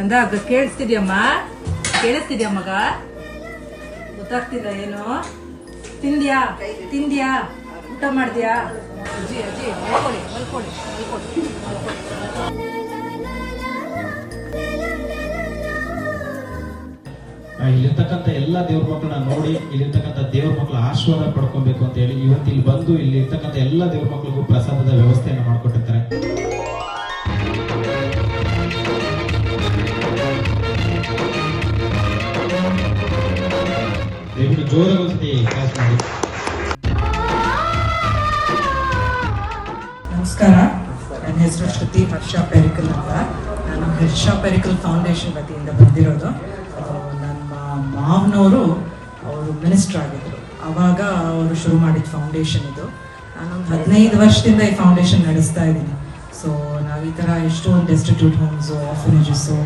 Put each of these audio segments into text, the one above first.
ಅಂದಾಗ ಕೇಳಿಸ್ತಿದ್ಯಮ್ಮ? ಕೇಳಿಸ್ತಿದ್ಯಾ ಮಗ? ಗೊತ್ತಾಗ್ತಿಲ್ಲ ಏನು? ತಿಂದ್ಯಾ? ಊಟ ಮಾಡ್ದ್ಯಾ? ಅಜ್ಜಿ ಮಲ್ಕೊಳ್ಳಿ. ಇಲ್ಲಿರ್ತಕ್ಕಂಥ ಎಲ್ಲ ದೇವ್ರ ಮಕ್ಕಳನ್ನ ನೋಡಿ ಇಲ್ಲಿರ್ತಕ್ಕಂಥ ದೇವ್ರ ಮಕ್ಕಳ ಆಶೀರ್ವಾದ ಪಡ್ಕೊಬೇಕು ಅಂತ ಹೇಳಿ ಇವತ್ತು ಇಲ್ಲಿ ಬಂದು ಇಲ್ಲಿರ್ತಕ್ಕಂಥ ಎಲ್ಲ ದೇವ್ರ ಮಕ್ಕಳಿಗೂ ಪ್ರಸಾದದ ವ್ಯವಸ್ಥೆಯನ್ನು ಮಾಡಿಕೊಟ್ಟಿರ್ತಾರೆ. ದಯವಿಟ್ಟು ಜೋರಾಗಿ ಕ್ಲಾಸ್ ಮಾಡಿ. ನಮಸ್ಕಾರ, ನನ್ನ ಹೆಸರು ಶ್ರುತಿ ಹರ್ಷ ಪೆರಿಕಲ್ ಅಂತ. ನಾನು ಹರ್ಷ ಪೆರಿಕಲ್ ಫೌಂಡೇಶನ್ ವತಿಯಿಂದ ಬಂದಿರೋದು. ನಮ್ಮ ಮಾವನವರು ಅವರು ಮಿನಿಸ್ಟರ್ ಆಗಿದ್ರು, ಆವಾಗ ಅವರು ಶುರು ಮಾಡಿದ ಫೌಂಡೇಶನ್ ಇದು. ನಾನೊಂದು 15 ವರ್ಷದಿಂದ ಈ ಫೌಂಡೇಶನ್ ನಡೆಸ್ತಾ ಇದ್ದೀನಿ. ಸೊ ನಾವು ಈ ಥರ ಎಷ್ಟೊಂದು ಡೆಸ್ಟಿಟ್ಯೂಟ್ ಹೋಮ್ಸು, ಆರ್ಫನೇಜಸ್ಸು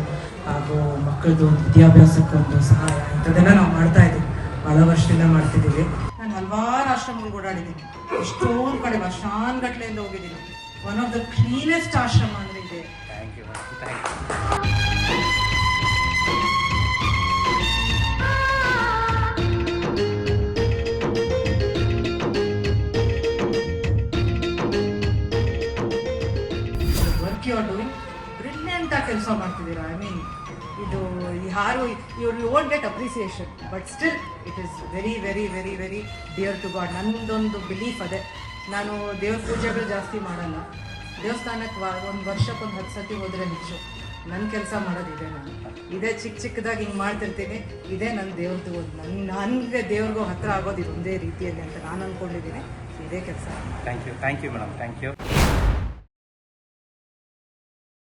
ಹಾಗೂ ಮಕ್ಕಳದ್ದು ಒಂದು ವಿದ್ಯಾಭ್ಯಾಸಕ್ಕೊಂದು ಸಹಾಯ ಇಂಥದ್ದೆಲ್ಲ ನಾವು ಮಾಡ್ತಾ ಇದ್ದೀವಿ. ಭಾಳ ವರ್ಷದಿಂದ ಮಾಡ್ತಿದ್ದೀವಿ. ನಾನು ಹಲವಾರು ಆಶ್ರಮಗಳು ಓಡಾಡಿದ್ದೀನಿ, ಎಷ್ಟೊಂದು ಕಡೆ ವರ್ಷಾನ್ಗಟ್ಲೆಯಿಂದ ಹೋಗಿದ್ದೀನಿ. ಒನ್ ಆಫ್ ದ ಕ್ಲೀನೆಸ್ಟ್ ಆಶ್ರಮ ಅಂದರೆ ಇದೆ. Work you are doing brilliant ಆಗಿ ಕೆಲಸ ಮಾಡ್ತಿದ್ದೀರಾ. ಐ ಮೀನ್ ಇದು ಯಾರು you won't get appreciation, but still it is very very very very dear to God. ನನ್ನದೊಂದು ಬಿಲೀಫ್ ಅದೇ, ನಾನು ದೇವ್ರ ಪೂಜೆಗಳು ಜಾಸ್ತಿ ಮಾಡಲ್ಲ. ದೇವಸ್ಥಾನಕ್ಕೆ ಒಂದು ವರ್ಷಕ್ಕೊಂದು 10 ಸತಿ ಹೋದರೆ ಹೆಚ್ಚು. ನನ್ನ ಕೆಲಸ ಮಾಡೋದಿದೆ. ನಾನು ಇದೇ ಚಿಕ್ಕದಾಗಿ ಹಿಂಗೆ ಮಾಡ್ತಿರ್ತೀನಿ. ಇದೇ ನನ್ನ ದೇವ್ರದ್ದು, ನನಗೆ ದೇವ್ರಿಗೂ ಹತ್ತಿರ ಆಗೋದು ಇದೊಂದೇ ರೀತಿಯಲ್ಲಿ ಅಂತ ನಾನು ಅಂದ್ಕೊಂಡಿದ್ದೀನಿ. ಇದೇ ಕೆಲಸ. Thank you madam, thank you.